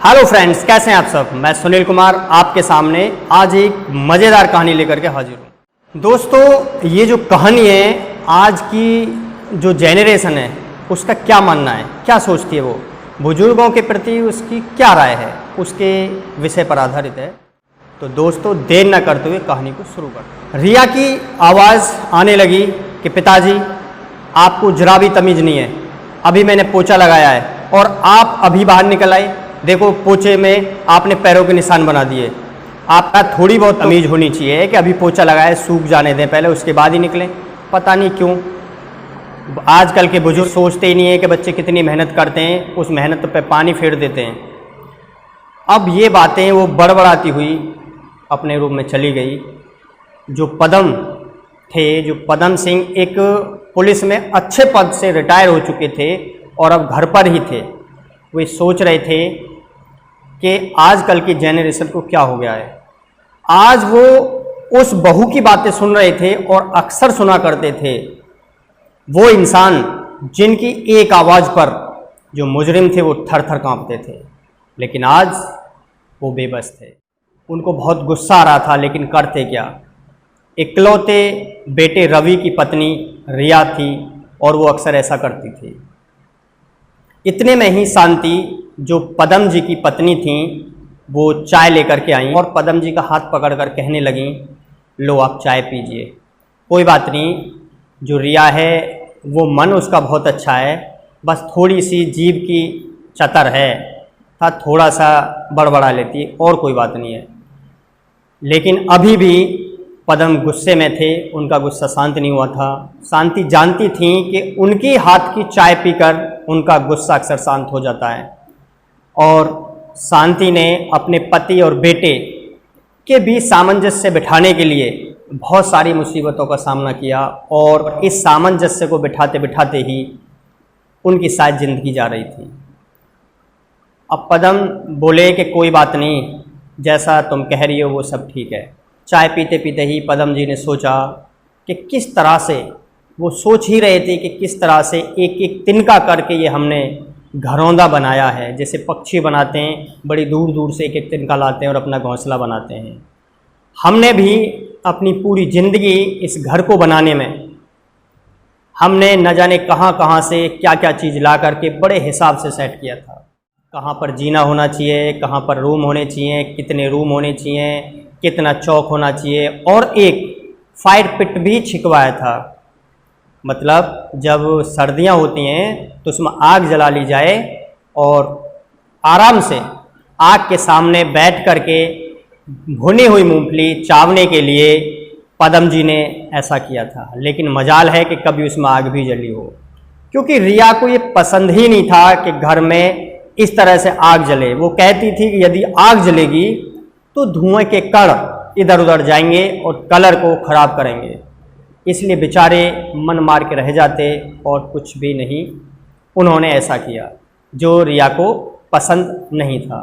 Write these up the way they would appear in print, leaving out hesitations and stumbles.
Hello friends, कैसे हैं आप सब। मैं सुनील कुमार आपके सामने आज एक मज़ेदार कहानी लेकर के हाजिर हूँ। दोस्तों, ये जो कहानी है, आज की जो जेनरेशन है उसका क्या मानना है, क्या सोचती है, वो बुजुर्गों के प्रति उसकी क्या राय है, उसके विषय पर आधारित है। तो दोस्तों, देर न करते हुए कहानी को शुरू करते हैं। रिया की आवाज़ आने लगी कि पिताजी, आपको जरा भी तमीज़ नहीं है। अभी मैंने पोछा लगाया है और आप अभी बाहर निकल आए। देखो, पोछे में आपने पैरों के निशान बना दिए। आपका थोड़ी बहुत तमीज़ होनी चाहिए कि अभी पोछा लगाए, सूख जाने दें पहले, उसके बाद ही निकलें। पता नहीं क्यों आजकल के बुजुर्ग सोचते ही नहीं है कि बच्चे कितनी मेहनत करते हैं, उस मेहनत पे पानी फेर देते हैं। अब ये बातें वो बड़बड़ाती हुई अपने रूम में चली गई। जो पदम थे, जो पदम सिंह एक पुलिस में अच्छे पद से रिटायर हो चुके थे और अब घर पर ही थे, वे सोच रहे थे कि आजकल की जेनरेशन को क्या हो गया है। आज वो उस बहू की बातें सुन रहे थे और अक्सर सुना करते थे। वो इंसान जिनकी एक आवाज़ पर जो मुजरिम थे वो थर थर कांपते थे, लेकिन आज वो बेबस थे। उनको बहुत गुस्सा आ रहा था, लेकिन करते क्या। इकलौते बेटे रवि की पत्नी रिया थी और वो अक्सर ऐसा करती थी। इतने में ही शांति, जो पदम जी की पत्नी थी, वो चाय लेकर के आई और पदम जी का हाथ पकड़कर कहने लगी, लो आप चाय पीजिए, कोई बात नहीं। जो रिया है वो मन उसका बहुत अच्छा है, बस थोड़ी सी जीभ की चतर है, था थोड़ा सा बड़बड़ा लेती, और कोई बात नहीं है। लेकिन अभी भी पदम गुस्से में थे, उनका गुस्सा शांत नहीं हुआ था। शांति जानती थी कि उनकी हाथ की चाय पीकर उनका गुस्सा अक्सर शांत हो जाता है। और शांति ने अपने पति और बेटे के बीच सामंजस्य बिठाने के लिए बहुत सारी मुसीबतों का सामना किया, और इस सामंजस्य को बिठाते बिठाते ही उनकी शायद ज़िंदगी जा रही थी। अब पदम बोले कि कोई बात नहीं, जैसा तुम कह रही हो वो सब ठीक है। चाय पीते पीते ही पदम जी ने सोचा कि किस तरह से, वो सोच ही रहे थे कि किस तरह से एक एक तिनका करके ये हमने घरौंदा बनाया है। जैसे पक्षी बनाते हैं, बड़ी दूर दूर से एक एक तिनका लाते हैं और अपना घोंसला बनाते हैं। हमने भी अपनी पूरी ज़िंदगी इस घर को बनाने में हमने न जाने कहाँ कहाँ से क्या क्या चीज़ ला करके बड़े हिसाब से सेट किया था। कहाँ पर जीना होना चाहिए, कहाँ पर रूम होने चाहिए, कितने रूम होने चाहिए, कितना चौक होना चाहिए, और एक फायर पिट भी छिकवाया था। मतलब जब सर्दियां होती हैं तो उसमें आग जला ली जाए और आराम से आग के सामने बैठ करके भुनी हुई मूंगफली चावने के लिए पदम जी ने ऐसा किया था। लेकिन मजाल है कि कभी उसमें आग भी जली हो, क्योंकि रिया को ये पसंद ही नहीं था कि घर में इस तरह से आग जले। वो कहती थी कि यदि आग जलेगी तो धुएं के कण इधर उधर जाएंगे और कलर को खराब करेंगे। इसलिए बेचारे मन मार के रह जाते और कुछ भी नहीं उन्होंने ऐसा किया जो रिया को पसंद नहीं था।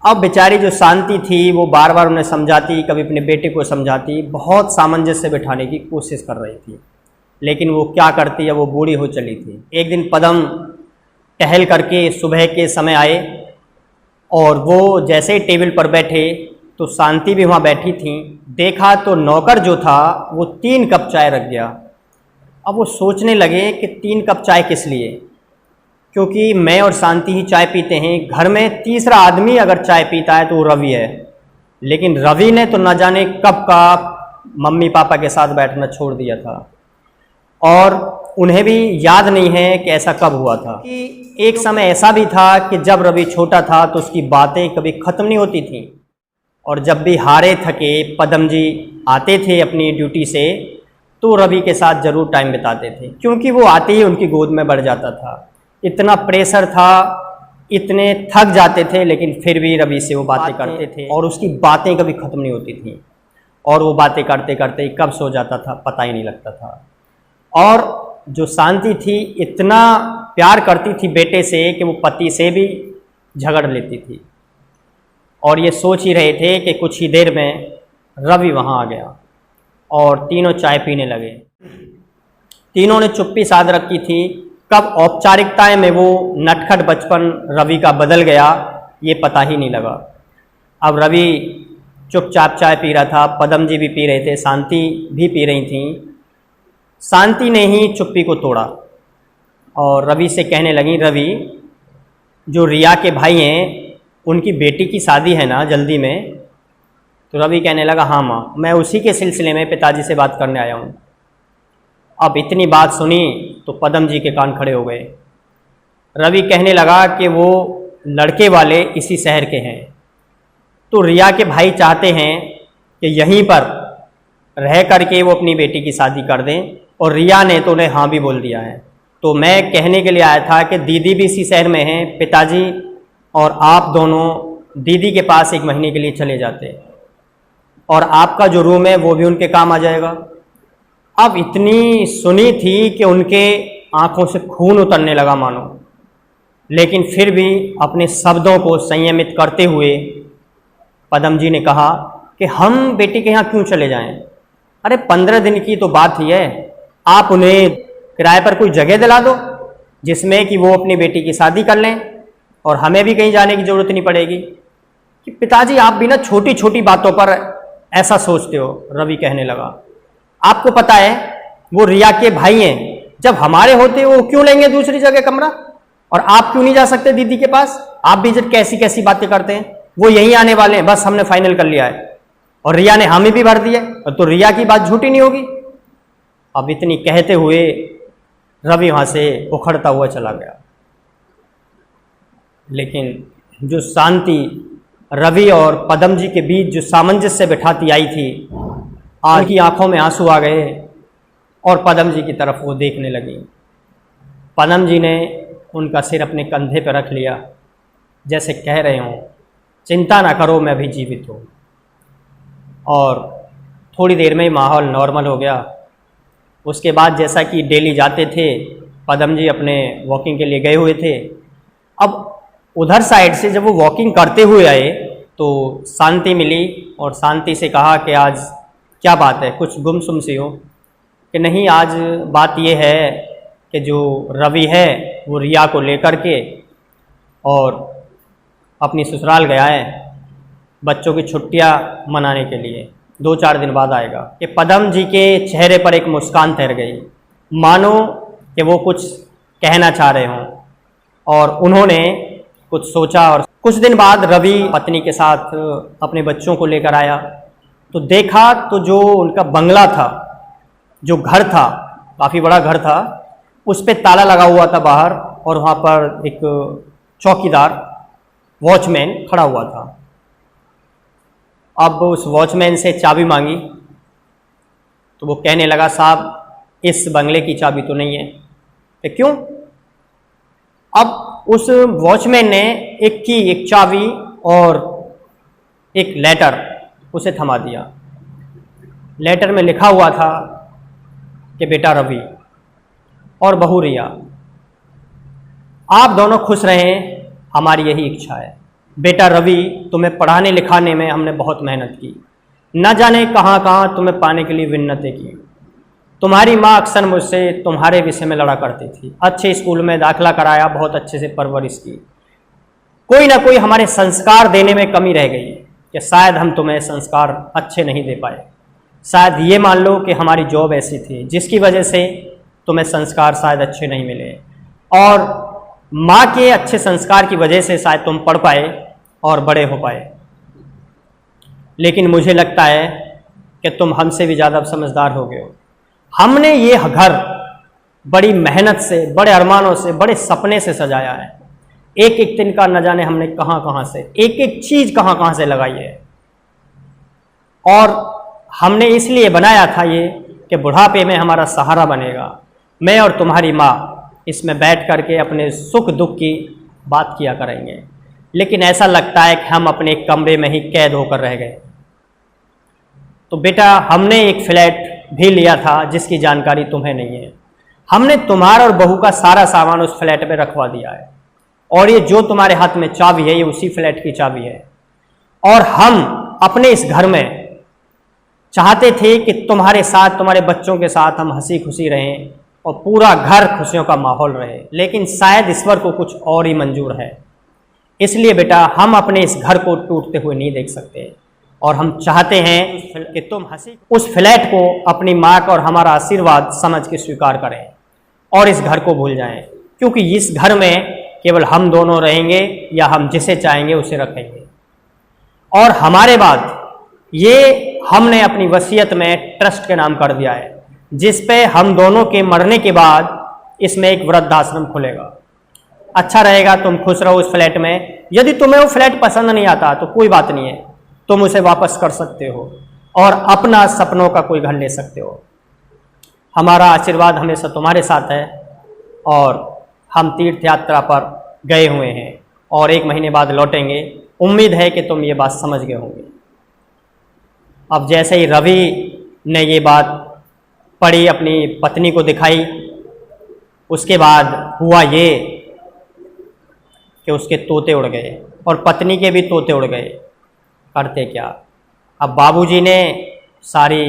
अब बेचारी जो शांति थी वो बार बार उन्हें समझाती, कभी अपने बेटे को समझाती, बहुत सामंजस्य बिठाने की कोशिश कर रही थी, लेकिन वो क्या करती है, वो बूढ़ी हो चली थी। एक दिन पदम टहल करके सुबह के समय आए और वो जैसे ही टेबल पर बैठे तो शांति भी वहाँ बैठी थी। देखा तो नौकर जो था वो 3 कप चाय रख गया। अब वो सोचने लगे कि 3 कप चाय किस लिए, क्योंकि मैं और शांति ही चाय पीते हैं। घर में तीसरा आदमी अगर चाय पीता है तो वो रवि है, लेकिन रवि ने तो न जाने कब का मम्मी पापा के साथ बैठना छोड़ दिया था, और उन्हें भी याद नहीं है कि ऐसा कब हुआ था। कि एक समय ऐसा भी था कि जब रवि छोटा था तो उसकी बातें कभी ख़त्म नहीं होती थी, और जब भी हारे थके पदम जी आते थे अपनी ड्यूटी से तो रवि के साथ ज़रूर टाइम बिताते थे, क्योंकि वो आते ही उनकी गोद में बढ़ जाता था। इतना प्रेशर था, इतने थक जाते थे, लेकिन फिर भी रवि से वो बातें करते थे और उसकी बातें कभी ख़त्म नहीं होती थी, और वो बातें करते करते कब सो जाता था पता ही नहीं लगता था। और जो शांति थी इतना प्यार करती थी बेटे से कि वो पति से भी झगड़ लेती थी, और ये सोच ही रहे थे कि कुछ ही देर में रवि वहाँ आ गया और तीनों चाय पीने लगे। तीनों ने चुप्पी साध रखी थी। कब औपचारिकताएं में वो नटखट बचपन रवि का बदल गया ये पता ही नहीं लगा। अब रवि चुपचाप चाय पी रहा था, पदम जी भी पी रहे थे, शांति भी पी रही थी। शांति ने ही चुप्पी को तोड़ा और रवि से कहने लगी, रवि, जो रिया के भाई हैं उनकी बेटी की शादी है ना जल्दी में? तो रवि कहने लगा, हाँ माँ, मैं उसी के सिलसिले में पिताजी से बात करने आया हूँ। अब इतनी बात सुनी तो पदम जी के कान खड़े हो गए। रवि कहने लगा कि वो लड़के वाले इसी शहर के हैं, तो रिया के भाई चाहते हैं कि यहीं पर रह करके वो अपनी बेटी की शादी कर दें, और रिया ने तो उन्हें हाँ भी बोल दिया है। तो मैं कहने के लिए आया था कि दीदी भी इसी शहर में हैं, पिताजी और आप दोनों दीदी के पास 1 महीने के लिए चले जाते, और आपका जो रूम है वो भी उनके काम आ जाएगा। अब इतनी सुनी थी कि उनके आंखों से खून उतरने लगा मानो, लेकिन फिर भी अपने शब्दों को संयमित करते हुए पदम जी ने कहा कि हम बेटी के यहाँ क्यों चले जाएं? अरे 15 दिन की तो बात ही है, आप उन्हें किराए पर कोई जगह दिला दो जिसमें कि वो अपनी बेटी की शादी कर लें, और हमें भी कहीं जाने की ज़रूरत नहीं पड़ेगी। कि पिताजी, आप भी ना छोटी छोटी बातों पर ऐसा सोचते हो, रवि कहने लगा। आपको पता है वो रिया के भाई हैं, जब हमारे होते वो क्यों लेंगे दूसरी जगह कमरा, और आप क्यों नहीं जा सकते दीदी के पास? आप भी जब कैसी कैसी बातें करते हैं, वो यहीं आने वाले हैं, बस हमने फाइनल कर लिया है, और रिया ने हामी भी भर दी है, तो रिया की बात झूठी नहीं होगी। अब इतनी कहते हुए रवि वहां से उखड़ता हुआ चला गया। लेकिन जो शांति रवि और पदम जी के बीच जो सामंजस्य बिठाती आई थी, आज की आंखों में आंसू आ गए और पदम जी की तरफ वो देखने लगी। पदम जी ने उनका सिर अपने कंधे पर रख लिया, जैसे कह रहे हों, चिंता ना करो, मैं भी जीवित हूँ। और थोड़ी देर में ही माहौल नॉर्मल हो गया। उसके बाद जैसा कि डेली जाते थे, पदम जी अपने वॉकिंग के लिए गए हुए थे। अब उधर साइड से जब वो वॉकिंग करते हुए आए तो शांति मिली, और शांति से कहा कि आज क्या बात है, कुछ गुमसुम सी हो? कि नहीं, आज बात ये है कि जो रवि है वो रिया को लेकर के और अपनी ससुराल गया है बच्चों की छुट्टियां मनाने के लिए, 2-4 दिन बाद आएगा। कि पदम जी के चेहरे पर एक मुस्कान तैर गई, मानो कि वो कुछ कहना चाह रहे हों, और उन्होंने कुछ सोचा। और कुछ दिन बाद रवि पत्नी के साथ अपने बच्चों को लेकर आया, तो देखा तो जो उनका बंगला था, जो घर था, काफ़ी बड़ा घर था, उस पर ताला लगा हुआ था बाहर, और वहाँ पर एक चौकीदार वॉचमैन खड़ा हुआ था। अब उस वॉचमैन से चाबी मांगी तो वो कहने लगा, साहब इस बंगले की चाबी तो नहीं है। तो क्यों? अब उस वॉचमैन ने एक चाबी और एक लेटर उसे थमा दिया। लेटर में लिखा हुआ था कि बेटा रवि और बहू रिया, आप दोनों खुश रहें, हमारी यही इच्छा है। बेटा रवि, तुम्हें पढ़ाने लिखाने में हमने बहुत मेहनत की, न जाने कहाँ कहाँ तुम्हें पाने के लिए विन्नतें की। तुम्हारी माँ अक्सर मुझसे तुम्हारे विषय में लड़ा करती थी। अच्छे स्कूल में दाखिला कराया, बहुत अच्छे से परवरिश की। कोई ना कोई हमारे संस्कार देने में कमी रह गई कि शायद हम तुम्हें संस्कार अच्छे नहीं दे पाए। शायद ये मान लो कि हमारी जॉब ऐसी थी जिसकी वजह से तुम्हें संस्कार शायद अच्छे नहीं मिले, और माँ के अच्छे संस्कार की वजह से शायद तुम पढ़ पाए और बड़े हो पाए। लेकिन मुझे लगता है कि तुम हमसे भी ज़्यादा समझदार हो गए हो। हमने ये घर बड़ी मेहनत से, बड़े अरमानों से, बड़े सपने से सजाया है। एक एक दिन का न जाने हमने कहाँ कहाँ से, एक एक चीज़ कहाँ कहाँ से लगाई है, और हमने इसलिए बनाया था ये कि बुढ़ापे में हमारा सहारा बनेगा। मैं और तुम्हारी माँ इसमें बैठ करके अपने सुख दुख की बात किया करेंगे। लेकिन ऐसा लगता है कि हम अपने कमरे में ही कैद होकर रह गए। तो बेटा, हमने एक फ्लैट भी लिया था जिसकी जानकारी तुम्हें नहीं है। हमने तुम्हारा और बहू का सारा सामान उस फ्लैट में रखवा दिया है, और ये जो तुम्हारे हाथ में चाबी है ये उसी फ्लैट की चाबी है। और हम अपने इस घर में चाहते थे कि तुम्हारे साथ, तुम्हारे बच्चों के साथ हम हंसी खुशी रहें और पूरा घर खुशियों का माहौल रहे। लेकिन शायद ईश्वर को कुछ और ही मंजूर है। इसलिए बेटा हम अपने इस घर को टूटते हुए नहीं देख सकते और हम चाहते हैं कि तुम उस फ्लैट को अपनी माँ का और हमारा आशीर्वाद समझ के स्वीकार करें और इस घर को भूल जाएं, क्योंकि इस घर में केवल हम दोनों रहेंगे या हम जिसे चाहेंगे उसे रखेंगे। और हमारे बाद ये हमने अपनी वसीयत में ट्रस्ट के नाम कर दिया है, जिस पे हम दोनों के मरने के बाद इसमें एक वृद्धाश्रम खुलेगा। अच्छा रहेगा, तुम खुश रहो उस फ्लैट में। यदि तुम्हें वो फ्लैट पसंद नहीं आता तो कोई बात नहीं है, तुम उसे वापस कर सकते हो और अपना सपनों का कोई घर ले सकते हो। हमारा आशीर्वाद हमेशा तुम्हारे साथ है और हम तीर्थ यात्रा पर गए हुए हैं और 1 महीने बाद लौटेंगे। उम्मीद है कि तुम ये बात समझ गए होंगे। अब जैसे ही रवि ने ये बात पढ़ी, अपनी पत्नी को दिखाई, उसके बाद हुआ ये कि उसके तोते उड़ गए और पत्नी के भी तोते उड़ गए। करते क्या, अब बाबूजी ने सारी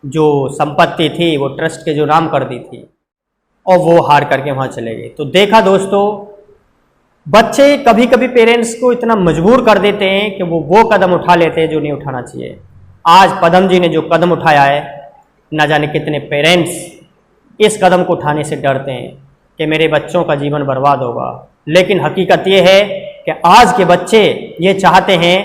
जो संपत्ति थी वो ट्रस्ट के जो नाम कर दी थी और वो हार करके वहाँ चले गए। तो देखा दोस्तों, बच्चे कभी कभी पेरेंट्स को इतना मजबूर कर देते हैं कि वो कदम उठा लेते हैं जो नहीं उठाना चाहिए। आज पदम जी ने जो कदम उठाया है, न जाने कितने पेरेंट्स इस कदम को उठाने से डरते हैं कि मेरे बच्चों का जीवन बर्बाद होगा। लेकिन हकीकत ये है कि आज के बच्चे ये चाहते हैं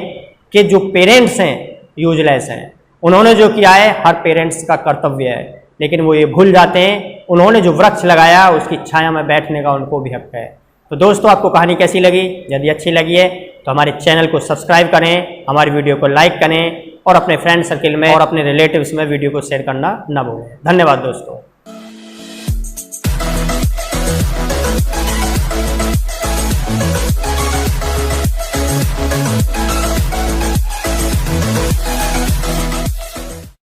कि जो पेरेंट्स हैं यूजलेस हैं। उन्होंने जो किया है हर पेरेंट्स का कर्तव्य है, लेकिन वो ये भूल जाते हैं उन्होंने जो वृक्ष लगाया उसकी छाया में बैठने का उनको भी हक है। तो दोस्तों, आपको कहानी कैसी लगी? यदि अच्छी लगी है तो हमारे चैनल को सब्सक्राइब करें, हमारी वीडियो को लाइक करें और अपने फ्रेंड सर्किल में और अपने रिलेटिव्स में वीडियो को शेयर करना ना भूलें। धन्यवाद दोस्तों।